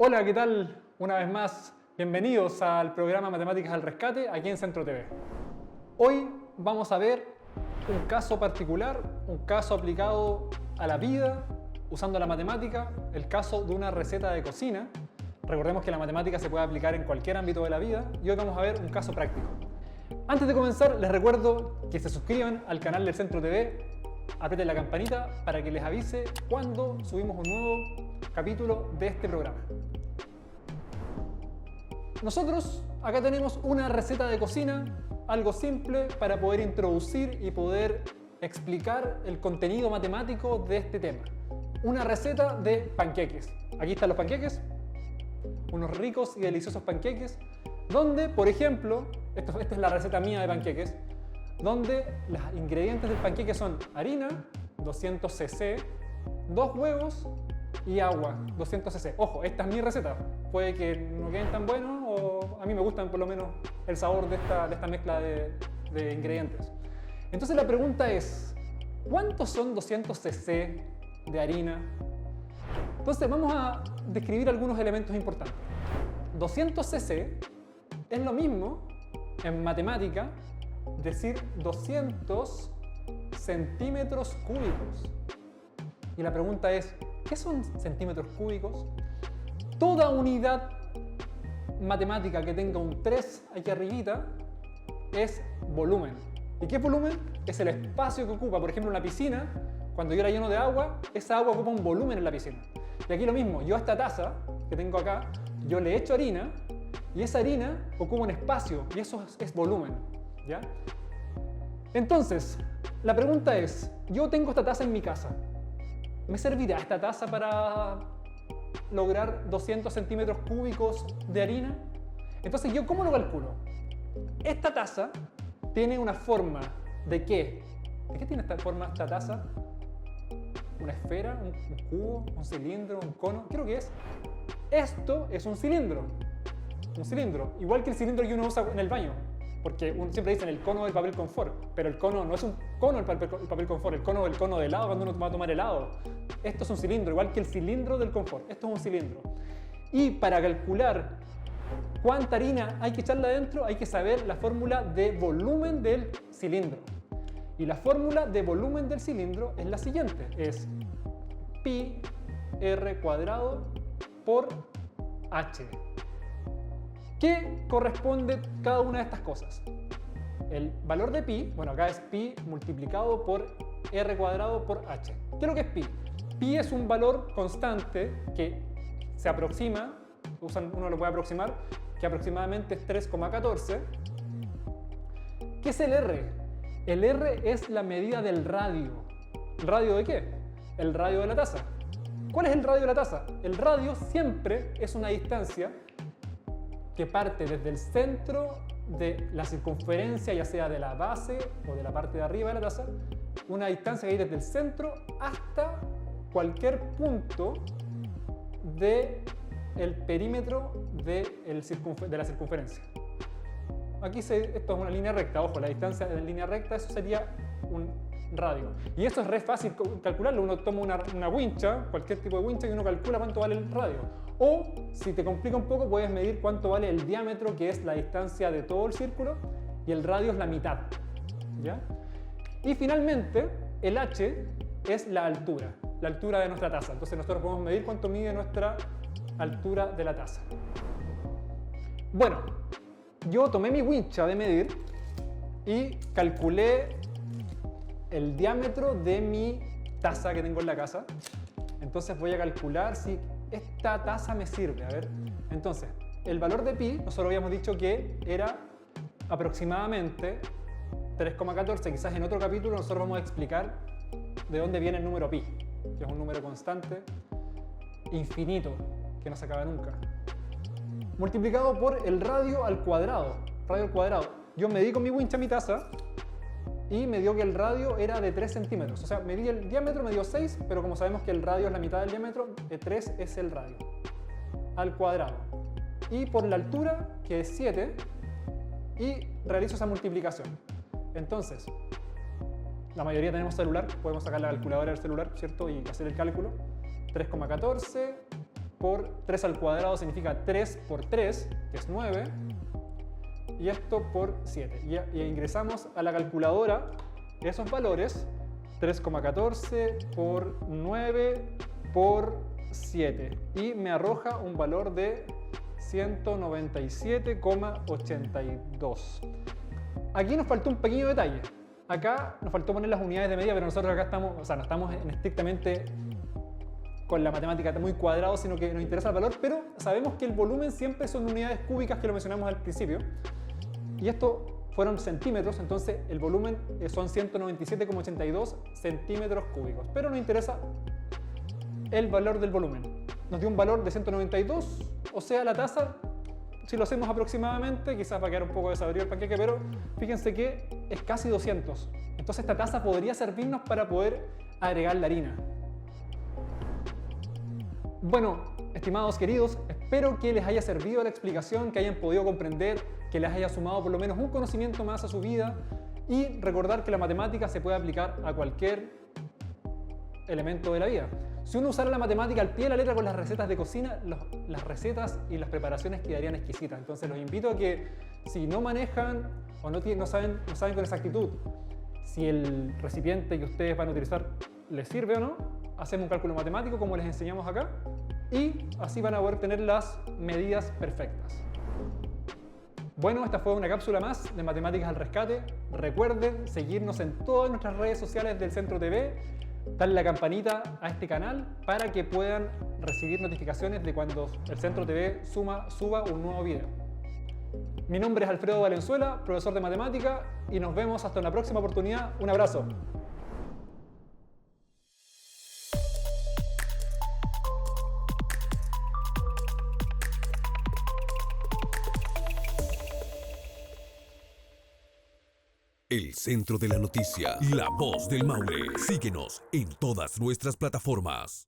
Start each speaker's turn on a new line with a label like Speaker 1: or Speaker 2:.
Speaker 1: Hola, ¿qué tal? Una vez más, bienvenidos al programa Matemáticas al Rescate aquí en Centro TV. Hoy vamos a ver un caso particular, un caso aplicado a la vida usando la matemática, el caso de una receta de cocina. Recordemos que la matemática se puede aplicar en cualquier ámbito de la vida y hoy vamos a ver un caso práctico. Antes de comenzar, les recuerdo que se suscriban al canal del Centro TV, aprieten la campanita para que les avise cuando subimos un nuevo capítulo de este programa. Nosotros acá tenemos una receta de cocina, algo simple para poder introducir y poder explicar el contenido matemático de este tema. Una receta de panqueques. Aquí están los panqueques, unos ricos y deliciosos panqueques, donde, por ejemplo, esta es la receta mía de panqueques, donde los ingredientes del panqueque son harina, 200 cc, 2 huevos y agua, 200 cc. Ojo, esta es mi receta. Puede que no queden tan buenos o a mí me gustan por lo menos el sabor de esta mezcla de ingredientes. Entonces la pregunta es, ¿cuántos son 200 cc de harina? Entonces vamos a describir algunos elementos importantes. 200 cc es lo mismo en matemática decir 200 centímetros cúbicos. Y la pregunta es, ¿qué son centímetros cúbicos? Toda unidad matemática que tenga un 3 aquí arribita es volumen. ¿Y qué es volumen? Es el espacio que ocupa. Por ejemplo, una piscina, cuando yo la lleno de agua, esa agua ocupa un volumen en la piscina. Y aquí lo mismo, yo a esta taza que tengo acá, yo le echo harina y esa harina ocupa un espacio y eso es volumen, ¿ya? Entonces, la pregunta es, yo tengo esta taza en mi casa. ¿Me servirá esta taza para lograr 200 centímetros cúbicos de harina? Entonces, ¿yo cómo lo calculo? Esta taza tiene una forma ¿de qué? ¿De qué tiene esta forma esta taza? ¿Una esfera? ¿Un cubo? ¿Un cilindro? ¿Un cono? ¿Qué es lo que es? Esto es un cilindro. Un cilindro. Igual que el cilindro que uno usa en el baño. Porque uno siempre dice el cono del papel confort. Pero el cono no es un cono el papel confort. El cono de helado cuando uno va a tomar helado. Esto es un cilindro, igual que el cilindro del confort. Esto es un cilindro. Y para calcular cuánta harina hay que echarle adentro, hay que saber la fórmula de volumen del cilindro. Y la fórmula de volumen del cilindro es la siguiente. Es pi r cuadrado por h. ¿Qué corresponde cada una de estas cosas? El valor de pi, bueno, acá es pi multiplicado por r cuadrado por h. ¿Qué es lo que es pi? Pi es un valor constante que se aproxima, uno lo puede aproximar, que aproximadamente es 3,14. ¿Qué es el r? El r es la medida del radio. ¿El radio de qué? El radio de la taza. ¿Cuál es el radio de la taza? El radio siempre es una distancia que parte desde el centro de la circunferencia, ya sea de la base o de la parte de arriba de la taza, una distancia que hay desde el centro hasta cualquier punto del perímetro de la circunferencia. Aquí esto es una línea recta, ojo, la distancia de la línea recta, eso sería un radio. Y esto es re fácil calcularlo, uno toma una wincha, cualquier tipo de wincha, y uno calcula cuánto vale el radio. O, si te complica un poco, puedes medir cuánto vale el diámetro, que es la distancia de todo el círculo, y el radio es la mitad, ¿ya? Y finalmente, el h es la altura de nuestra taza. Entonces nosotros podemos medir cuánto mide nuestra altura de la taza. Bueno, yo tomé mi wincha de medir y calculé el diámetro de mi taza que tengo en la casa. Entonces voy a calcular si esta taza me sirve. A ver, entonces, el valor de pi, nosotros habíamos dicho que era aproximadamente 3,14. Quizás en otro capítulo nosotros vamos a explicar de dónde viene el número pi, que es un número constante, infinito, que no se acaba nunca. Multiplicado por el radio al cuadrado. Radio al cuadrado. Yo medí con mi wincha mi taza y me dio que el radio era de 3 centímetros. O sea, medí el diámetro, me dio 6, pero como sabemos que el radio es la mitad del diámetro, 3 es el radio al cuadrado. Y por la altura, que es 7, y realizo esa multiplicación. Entonces, la mayoría tenemos celular, podemos sacar la calculadora del celular, ¿cierto? Y hacer el cálculo. 3,14 por 3 al cuadrado significa 3 por 3, que es 9. Y esto por 7. Y ingresamos a la calculadora esos valores. 3,14 por 9 por 7. Y me arroja un valor de 197,82. Aquí nos faltó un pequeño detalle. Acá nos faltó poner las unidades de medida, pero nosotros acá estamos, o sea, no estamos estrictamente con la matemática muy cuadrado, sino que nos interesa el valor, pero sabemos que el volumen siempre son unidades cúbicas, que lo mencionamos al principio. Y esto fueron centímetros, entonces el volumen son 197,82 centímetros cúbicos. Pero nos interesa el valor del volumen. Nos dio un valor de 192, o sea, la tasa, si lo hacemos aproximadamente, quizás va a quedar un poco desabrido el panqueque, pero fíjense que es casi 200. Entonces esta tasa podría servirnos para poder agregar la harina. Bueno, estimados queridos, espero que les haya servido la explicación, que hayan podido comprender, que les haya sumado por lo menos un conocimiento más a su vida y recordar que la matemática se puede aplicar a cualquier elemento de la vida. Si uno usara la matemática al pie de la letra con las recetas de cocina, las recetas y las preparaciones quedarían exquisitas. Entonces los invito a que si no manejan o no saben con exactitud si el recipiente que ustedes van a utilizar les sirve o no, hacemos un cálculo matemático como les enseñamos acá y así van a poder tener las medidas perfectas. Bueno, esta fue una cápsula más de Matemáticas al Rescate. Recuerden seguirnos en todas nuestras redes sociales del Centro TV, darle la campanita a este canal para que puedan recibir notificaciones de cuando el Centro TV suba un nuevo video. Mi nombre es Alfredo Valenzuela, profesor de matemática, y nos vemos hasta una próxima oportunidad. Un abrazo.
Speaker 2: El Centro de la Noticia, la voz del Maule. Síguenos en todas nuestras plataformas.